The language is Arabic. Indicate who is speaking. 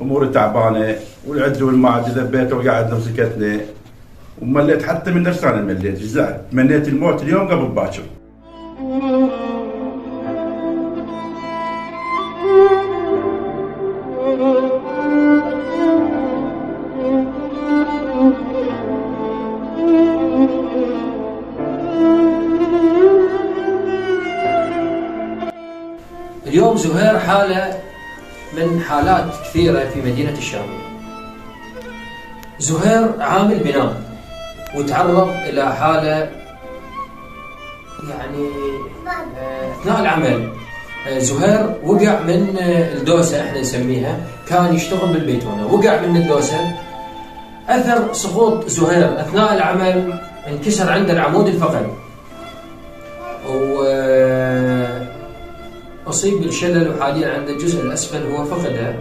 Speaker 1: اموري تعبانه، والعد والمعد ذبيته وقاعد مسكتني، ومليت حتى من نفسي. انا مليت، جزعت، تمنيت الموت اليوم قبل باكر.
Speaker 2: اليوم زهير حالة من حالات كثيرة في مدينة الشامية. زهير عامل بناء وتعرض إلى حالة يعني أثناء العمل. زهير وقع من الدوسة، احنا نسميها، كان يشتغل بالبيتونة، وقع من الدوسة. أثر سقوط زهير أثناء العمل انكسر عنده العمود الفقري، أصيب بالشلل، وحاليا عنده الجزء الأسفل هو فقده.